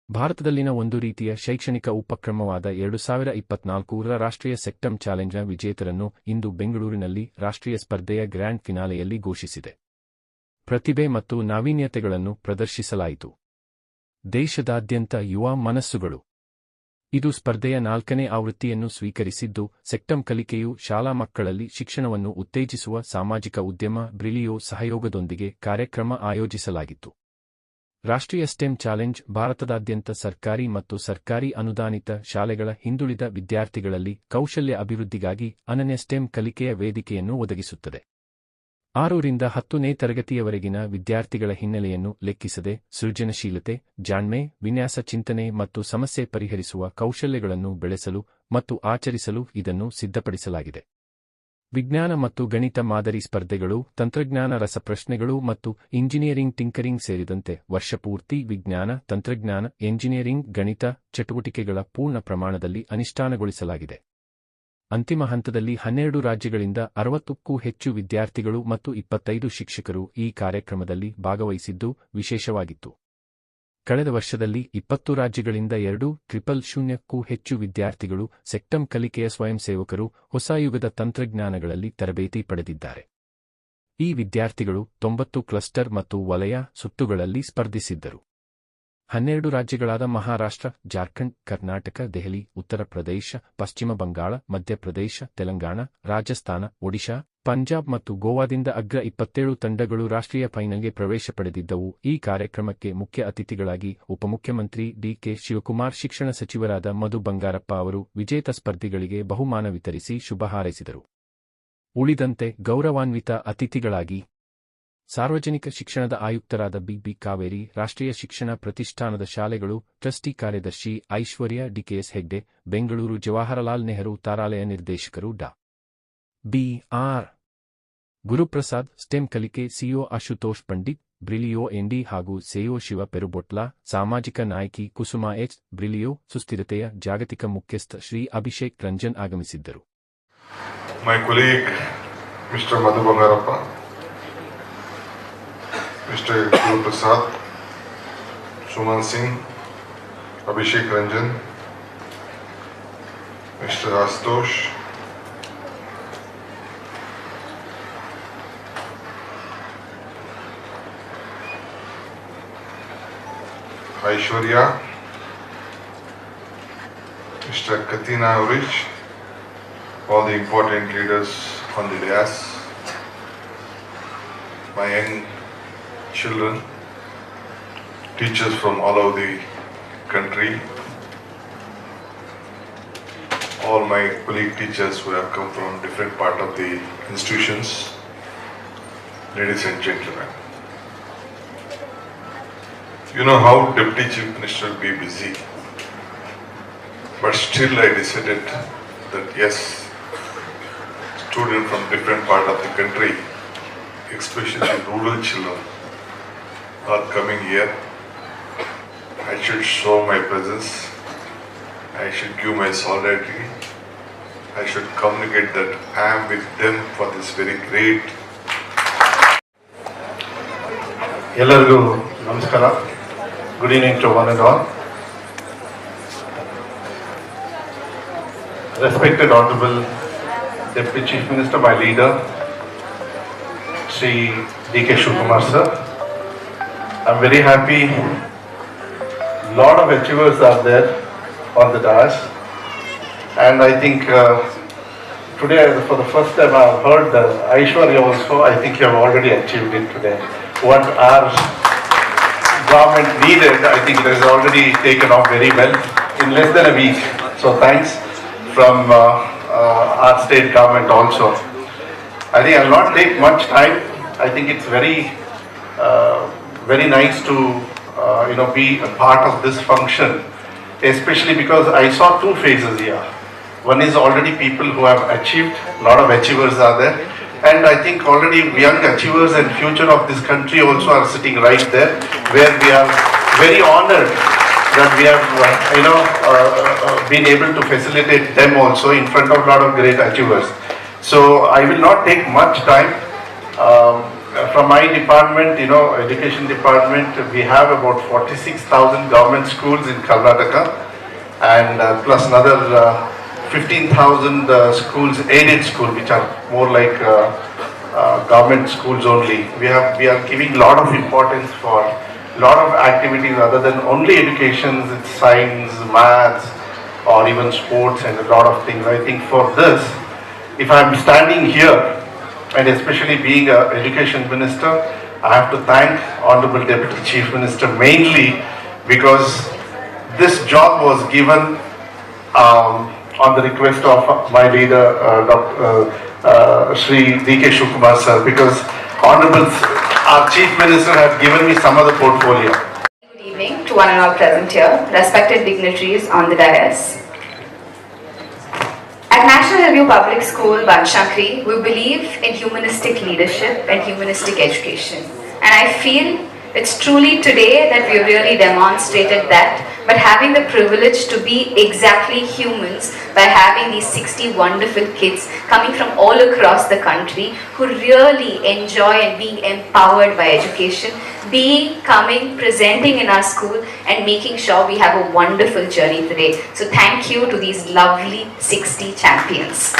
ಭಾರತದಲ್ಲಿನ ಒಂದು ರೀತಿಯ ಶೈಕ್ಷಣಿಕ ಉಪಕ್ರಮವಾದ 2024ರ ರಾಷ್ಟ್ರೀಯ ಸೆಕ್ಟಮ್ ಚಾಲೆಂಜ್ನ ವಿಜೇತರನ್ನು ಇಂದು ಬೆಂಗಳೂರಿನಲ್ಲಿ ರಾಷ್ಟ್ರೀಯ ಸ್ಪರ್ಧೆಯ ಗ್ರ್ಯಾಂಡ್ ಫಿನಾಲೆಯಲ್ಲಿ ಘೋಷಿಸಿದೆ. ಪ್ರತಿಭೆ ಮತ್ತು ನಾವೀನ್ಯತೆಗಳನ್ನು ಪ್ರದರ್ಶಿಸಲಾಯಿತು. ದೇಶದಾದ್ಯಂತ ಯುವ ಮನಸ್ಸುಗಳು. ಇದು ಸ್ಪರ್ಧೆಯ 4ನೇ ಆವೃತ್ತಿಯನ್ನು ಸ್ವೀಕರಿಸಿದ್ದು, ಸೆಕ್ಟಮ್ ಕಲಿಕೆಯು ಶಾಲಾ ಮಕ್ಕಳಲ್ಲಿ ಶಿಕ್ಷಣವನ್ನು ಉತ್ತೇಜಿಸುವ ಸಾಮಾಜಿಕ ಉದ್ಯಮ ಬ್ರಿಲಿಯೋ ಸಹಯೋಗದೊಂದಿಗೆ ಕಾರ್ಯಕ್ರಮ ಆಯೋಜಿಸಲಾಗಿತ್ತು. ರಾಷ್ಟ್ರೀಯ ಸ್ಟೆಮ್ ಚಾಲೆಂಜ್ ಭಾರತದಾದ್ಯಂತ ಸರ್ಕಾರಿ ಮತ್ತು ಸರ್ಕಾರಿ ಅನುದಾನಿತ ಶಾಲೆಗಳ ಹಿಂದುಳಿದ ವಿದ್ಯಾರ್ಥಿಗಳಲ್ಲಿ ಕೌಶಲ್ಯ ಅಭಿವೃದ್ಧಿಗಾಗಿ ಅನನ್ಯ ಸ್ಟೆಮ್ ಕಲಿಕೆಯ ವೇದಿಕೆಯನ್ನು ಒದಗಿಸುತ್ತದೆ. 6ರಿಂದ 10ನೇ ತರಗತಿಯವರೆಗಿನ ವಿದ್ಯಾರ್ಥಿಗಳ ಹಿನ್ನೆಲೆಯನ್ನು ಲೆಕ್ಕಿಸದೆ ಸೃಜನಶೀಲತೆ, ಜಾಣ್ಮೆ, ವಿನ್ಯಾಸ ಚಿಂತನೆ ಮತ್ತು ಸಮಸ್ಯೆ ಪರಿಹರಿಸುವ ಕೌಶಲ್ಯಗಳನ್ನು ಬೆಳೆಸಲು ಮತ್ತು ಆಚರಿಸಲು ಇದನ್ನು ಸಿದ್ಧಪಡಿಸಲಾಗಿದೆ. ವಿಜ್ಞಾನ ಮತ್ತು ಗಣಿತ ಮಾದರಿ ಸ್ಪರ್ಧೆಗಳು, ತಂತ್ರಜ್ಞಾನ ರಸಪ್ರಶ್ನೆಗಳು ಮತ್ತು ಇಂಜಿನಿಯರಿಂಗ್ ಟಿಂಕರಿಂಗ್ ಸೇರಿದಂತೆ ವರ್ಷಪೂರ್ತಿ ವಿಜ್ಞಾನ, ತಂತ್ರಜ್ಞಾನ, ಎಂಜಿನಿಯರಿಂಗ್, ಗಣಿತ ಚಟುವಟಿಕೆಗಳ ಪೂರ್ಣ ಪ್ರಮಾಣದಲ್ಲಿ ಅನುಷ್ಠಾನಗೊಳಿಸಲಾಗಿದೆ. ಅಂತಿಮ ಹಂತದಲ್ಲಿ 12 ರಾಜ್ಯಗಳಿಂದ 60ಕ್ಕೂ ಹೆಚ್ಚು ವಿದ್ಯಾರ್ಥಿಗಳು ಮತ್ತು 25 ಶಿಕ್ಷಕರು ಈ ಕಾರ್ಯಕ್ರಮದಲ್ಲಿ ಭಾಗವಹಿಸಿದ್ದು ವಿಶೇಷವಾಗಿತ್ತು. ಕಳೆದ ವರ್ಷದಲ್ಲಿ 20 ರಾಜ್ಯಗಳಿಂದ 2,000ಕ್ಕೂ ಹೆಚ್ಚು ವಿದ್ಯಾರ್ಥಿಗಳು ಸೆಕ್ಟಮ್ ಕಲಿಕೆಯ ಸ್ವಯಂಸೇವಕರು ಹೊಸ ಯುಗದ ತಂತ್ರಜ್ಞಾನಗಳಲ್ಲಿ ತರಬೇತಿ ಪಡೆದಿದ್ದಾರೆ. ಈ ವಿದ್ಯಾರ್ಥಿಗಳು 90 ಕ್ಲಸ್ಟರ್ ಮತ್ತು ವಲಯ ಸುತ್ತುಗಳಲ್ಲಿ ಸ್ಪರ್ಧಿಸಿದ್ದರು. 12 ರಾಜ್ಯಗಳಾದ ಮಹಾರಾಷ್ಟ್ರ, ಜಾರ್ಖಂಡ್, ಕರ್ನಾಟಕ, ದೆಹಲಿ, ಉತ್ತರ ಪ್ರದೇಶ, ಪಶ್ಚಿಮ ಬಂಗಾಳ, ಮಧ್ಯಪ್ರದೇಶ, ತೆಲಂಗಾಣ, ರಾಜಸ್ಥಾನ, ಒಡಿಶಾ, ಪಂಜಾಬ್ ಮತ್ತು ಗೋವಾದಿಂದ ಅಗ್ರ 27 ತಂಡಗಳು ರಾಷ್ಟ್ರೀಯ ಫೈನಲ್ಗೆ ಪ್ರವೇಶ ಪಡೆದಿದ್ದವು. ಈ ಕಾರ್ಯಕ್ರಮಕ್ಕೆ ಮುಖ್ಯ ಅತಿಥಿಗಳಾಗಿ ಉಪಮುಖ್ಯಮಂತ್ರಿ ಡಿ.ಕೆ. ಶಿವಕುಮಾರ್, ಶಿಕ್ಷಣ ಸಚಿವರಾದ ಮಧು ಬಂಗಾರಪ್ಪ ಅವರು ವಿಜೇತ ಸ್ಪರ್ಧಿಗಳಿಗೆ ಬಹುಮಾನ ವಿತರಿಸಿ ಶುಭ ಹಾರೈಸಿದರು. ಉಳಿದಂತೆ ಗೌರವಾನ್ವಿತ ಅತಿಥಿಗಳಾಗಿ ಸಾರ್ವಜನಿಕ ಶಿಕ್ಷಣದ ಆಯುಕ್ತರಾದ ಬಿ. ಕಾವೇರಿ, ರಾಷ್ಟ್ರೀಯ ಶಿಕ್ಷಣ ಪ್ರತಿಷ್ಠಾನದ ಶಾಲೆಗಳು ಟ್ರಸ್ಟಿ ಕಾರ್ಯದರ್ಶಿ ಐಶ್ವರ್ಯ ಡಿ.ಕೆ.ಎಸ್. ಹೆಗ್ಡೆ, ಬೆಂಗಳೂರು ಜವಾಹರಲಾಲ್ ನೆಹರು ತಾರಾಲಯ ನಿರ್ದೇಶಕರು ಡಾ. ಬಿ.ಆರ್. ಗುರುಪ್ರಸಾದ್, ಸ್ಟೆಮ್ ಕಲಿಕೆ ಸಿಇಒ ಆಶುತೋಷ್ ಪಂಡಿತ್, ಬ್ರಿಲಿಯೋ ಎನ್ಡಿ ಹಾಗೂ ಸಿಇಒ ಶಿವ ಪೆರುಬೊಟ್ಲ, ಸಾಮಾಜಿಕ ನಾಯಕಿ ಕುಸುಮಾ ಎಚ್, ಬ್ರಿಲಿಯೋ ಸುಸ್ಥಿರತೆಯ ಜಾಗತಿಕ ಮುಖ್ಯಸ್ಥ ಶ್ರೀ ಅಭಿಷೇಕ್ ರಂಜನ್ ಆಗಮಿಸಿದ್ದರು. My colleague Mr. Madhu Bangarappa, Mr. Guru Prasad, Suman Singh, Abhishek Ranjan, Mr. Astosh, Aishwarya, Mr. Katina Urich, all the important leaders on the dais, my young children, teachers from all over the country, all my colleague teachers who have come from different part of the institutions, ladies and gentlemen. You know how Deputy Chief Minister will be busy, but still I decided that yes, students from different part of the country, especially rural children, are coming here. I should show my presence. I should give my solidarity. I should communicate that I am with them for this very great. ಎಲ್ಲರಿಗೂ ನಮಸ್ಕಾರ. Good evening to one and all. Respected Honorable Deputy Chief Minister, my leader, Shri D.K. Shivakumar sir. I'm very happy. Lot of achievers are there on the dais, and I think today for the first time I've heard Aishwarya also. I think you have already achieved it today. What our government needed, I think it has already taken off very well in less than a week. So thanks from our state government also. I think I'll not take much time. I think it's very nice to be a part of this function, especially because I saw two phases here. One is already people who have achieved, a lot of achievers are there, and I think already young achievers and future of this country also are sitting right there, where we are very honored that we have been able to facilitate them also in front of a lot of great achievers. So I will not take much time. from my department, education department, we have about 46,000 government schools in Karnataka, and plus another 15,000 schools, aided schools, which are more like government schools only. We are giving a lot of importance for a lot of activities other than only education. It's science, maths, or even sports, and a lot of things. I think for this, if I'm standing here, and especially being an education minister, I have to thank Honorable Deputy Chief Minister mainly because this job was given on the request of my leader, Dr. Shri D.K. Shukumar sir, because Honorable our Chief Minister had given me some other portfolio. Good evening to one and all present here, respected dignitaries on the dais. At National Review Public School, Banshakri, we believe in humanistic leadership and humanistic education. And I feel it's truly today that we have really demonstrated that, but having the privilege to be exactly humans by having these 60 wonderful kids coming from all across the country who really enjoy and being empowered by education, coming, presenting in our school and making sure we have a wonderful journey today. So thank you to these lovely 60 champions.